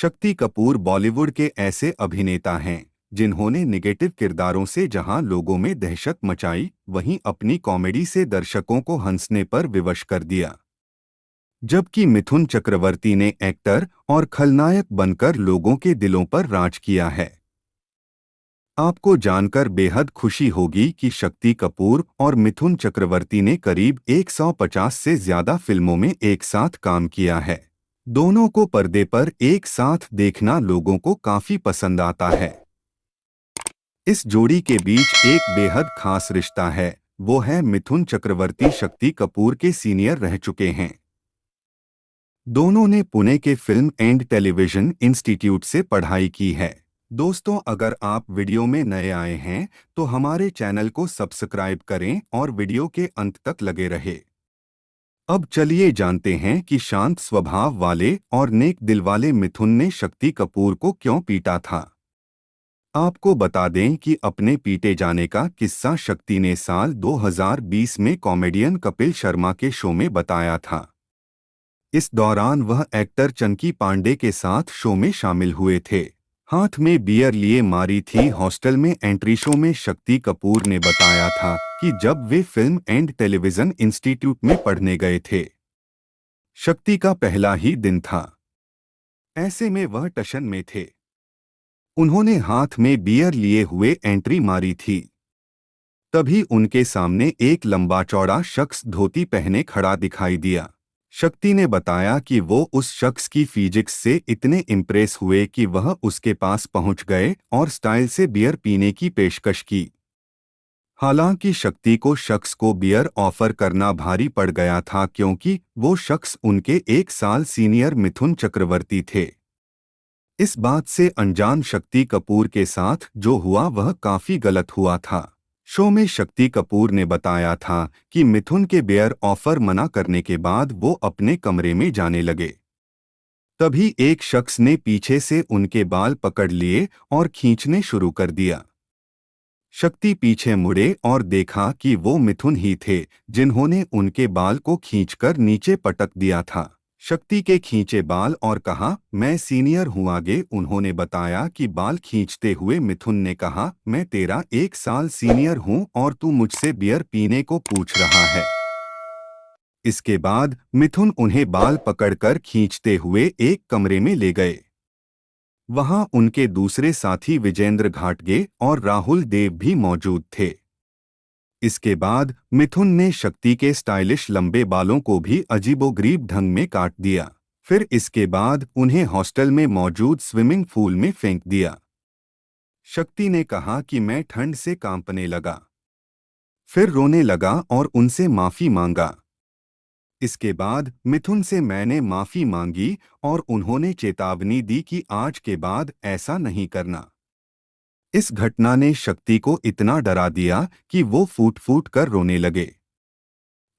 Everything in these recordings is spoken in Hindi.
शक्ति कपूर बॉलीवुड के ऐसे अभिनेता हैं जिन्होंने निगेटिव किरदारों से जहां लोगों में दहशत मचाई, वहीं अपनी कॉमेडी से दर्शकों को हंसने पर विवश कर दिया। जबकि मिथुन चक्रवर्ती ने एक्टर और खलनायक बनकर लोगों के दिलों पर राज किया है। आपको जानकर बेहद खुशी होगी कि शक्ति कपूर और मिथुन चक्रवर्ती ने करीब 150 से ज्यादा फिल्मों में एक साथ काम किया है। दोनों को पर्दे पर एक साथ देखना लोगों को काफी पसंद आता है। इस जोड़ी के बीच एक बेहद खास रिश्ता है, वो है मिथुन चक्रवर्ती शक्ति कपूर के सीनियर रह चुके हैं। दोनों ने पुणे के फिल्म एंड टेलीविजन इंस्टीट्यूट से पढ़ाई की है। दोस्तों, अगर आप वीडियो में नए आए हैं तो हमारे चैनल को सब्सक्राइब करें और वीडियो के अंत तक लगे रहे। अब चलिए जानते हैं कि शांत स्वभाव वाले और नेक दिल वाले मिथुन ने शक्ति कपूर को क्यों पीटा था। आपको बता दें कि अपने पीटे जाने का किस्सा शक्ति ने साल 2020 में कॉमेडियन कपिल शर्मा के शो में बताया था। इस दौरान वह एक्टर चंकी पांडे के साथ शो में शामिल हुए थे। हाथ में बियर लिए मारी थी हॉस्टल में एंट्री शो में शक्ति कपूर ने बताया था कि जब वे फिल्म एंड टेलीविजन इंस्टीट्यूट में पढ़ने गए थे, शक्ति का पहला ही दिन था। ऐसे में वह टशन में थे। उन्होंने हाथ में बियर लिए हुए एंट्री मारी थी। तभी उनके सामने एक लंबा चौड़ा शख्स धोती पहने खड़ा दिखाई दिया। शक्ति ने बताया कि वो उस शख्स की फिजिक्स से इतने इम्प्रेस हुए कि वह उसके पास पहुंच गए और स्टाइल से बियर पीने की पेशकश की। हालांकि शक्ति को शख्स को बियर ऑफर करना भारी पड़ गया था, क्योंकि वो शख्स उनके 1 साल सीनियर मिथुन चक्रवर्ती थे। इस बात से अनजान शक्ति कपूर के साथ जो हुआ वह काफी गलत हुआ था। शो में शक्ति कपूर ने बताया था कि मिथुन के बियर ऑफर मना करने के बाद वो अपने कमरे में जाने लगे। तभी एक शख्स ने पीछे से उनके बाल पकड़ लिए और खींचने शुरू कर दिया। शक्ति पीछे मुड़े और देखा कि वो मिथुन ही थे जिन्होंने उनके बाल को खींचकर नीचे पटक दिया था। शक्ति के खींचे बाल और कहा, मैं सीनियर हूं। आगे उन्होंने बताया कि बाल खींचते हुए मिथुन ने कहा, मैं तेरा 1 साल सीनियर हूं और तू मुझसे बियर पीने को पूछ रहा है। इसके बाद मिथुन उन्हें बाल पकड़कर खींचते हुए एक कमरे में ले गए। वहां उनके दूसरे साथी विजेंद्र घाटगे और राहुल देव भी मौजूद थे। इसके बाद मिथुन ने शक्ति के स्टाइलिश लंबे बालों को भी अजीबोगरीब ढंग में काट दिया। फिर इसके बाद उन्हें हॉस्टल में मौजूद स्विमिंग पूल में फेंक दिया। शक्ति ने कहा कि मैं ठंड से कांपने लगा। फिर रोने लगा और उनसे माफी मांगा। इसके बाद मिथुन से मैंने माफी मांगी और उन्होंने चेतावनी दी कि आज के बाद ऐसा नहीं करना। इस घटना ने शक्ति को इतना डरा दिया कि वो फूट फूट कर रोने लगे।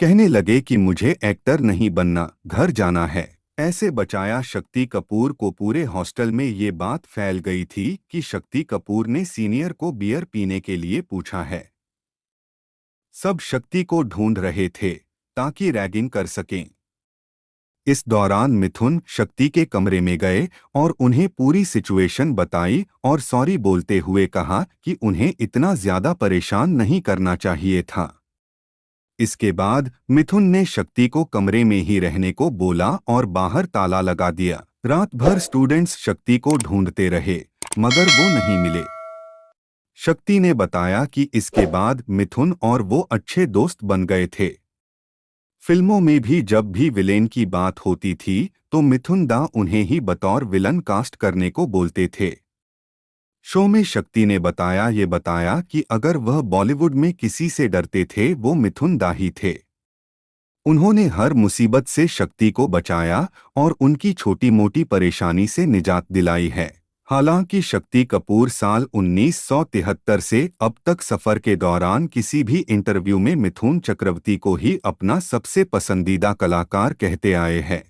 कहने लगे कि मुझे एक्टर नहीं बनना, घर जाना है। ऐसे बचाया शक्ति कपूर को पूरे हॉस्टल में ये बात फैल गई थी कि शक्ति कपूर ने सीनियर को बियर पीने के लिए पूछा है। सब शक्ति को ढूंढ रहे थे ताकि रैगिंग कर सकें। इस दौरान मिथुन शक्ति के कमरे में गए और उन्हें पूरी सिचुएशन बताई और सॉरी बोलते हुए कहा कि उन्हें इतना ज्यादा परेशान नहीं करना चाहिए था। इसके बाद मिथुन ने शक्ति को कमरे में ही रहने को बोला और बाहर ताला लगा दिया। रात भर स्टूडेंट्स शक्ति को ढूंढते रहे मगर वो नहीं मिले। शक्ति ने बताया कि इसके बाद मिथुन और वो अच्छे दोस्त बन गए थे। फिल्मों में भी जब भी विलेन की बात होती थी तो मिथुन दा उन्हें ही बतौर विलन कास्ट करने को बोलते थे। शो में शक्ति ने बताया कि अगर वह बॉलीवुड में किसी से डरते थे वो मिथुन दा ही थे। उन्होंने हर मुसीबत से शक्ति को बचाया और उनकी छोटी मोटी परेशानी से निजात दिलाई है। हालांकि शक्ति कपूर साल 1973 से अब तक सफर के दौरान किसी भी इंटरव्यू में मिथुन चक्रवर्ती को ही अपना सबसे पसंदीदा कलाकार कहते आए हैं।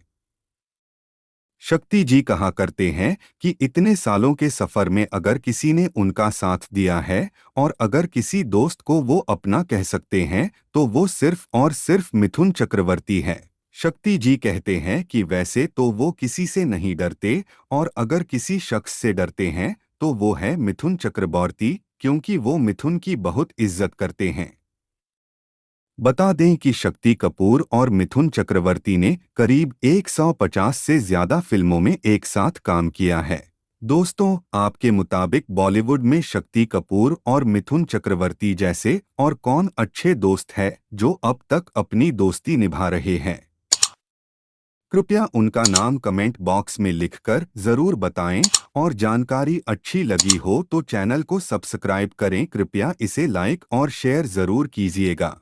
शक्ति जी कहा करते हैं कि इतने सालों के सफर में अगर किसी ने उनका साथ दिया है और अगर किसी दोस्त को वो अपना कह सकते हैं तो वो सिर्फ और सिर्फ मिथुन चक्रवर्ती है। शक्ति जी कहते हैं कि वैसे तो वो किसी से नहीं डरते, और अगर किसी शख्स से डरते हैं तो वो है मिथुन चक्रवर्ती, क्योंकि वो मिथुन की बहुत इज्जत करते हैं। बता दें कि शक्ति कपूर और मिथुन चक्रवर्ती ने करीब 150 से ज्यादा फिल्मों में एक साथ काम किया है। दोस्तों, आपके मुताबिक बॉलीवुड में शक्ति कपूर और मिथुन चक्रवर्ती जैसे और कौन अच्छे दोस्त हैं जो अब तक अपनी दोस्ती निभा रहे हैं? कृपया उनका नाम कमेंट बॉक्स में लिखकर जरूर बताएं, और जानकारी अच्छी लगी हो तो चैनल को सब्सक्राइब करें। कृपया इसे लाइक और शेयर जरूर कीजिएगा।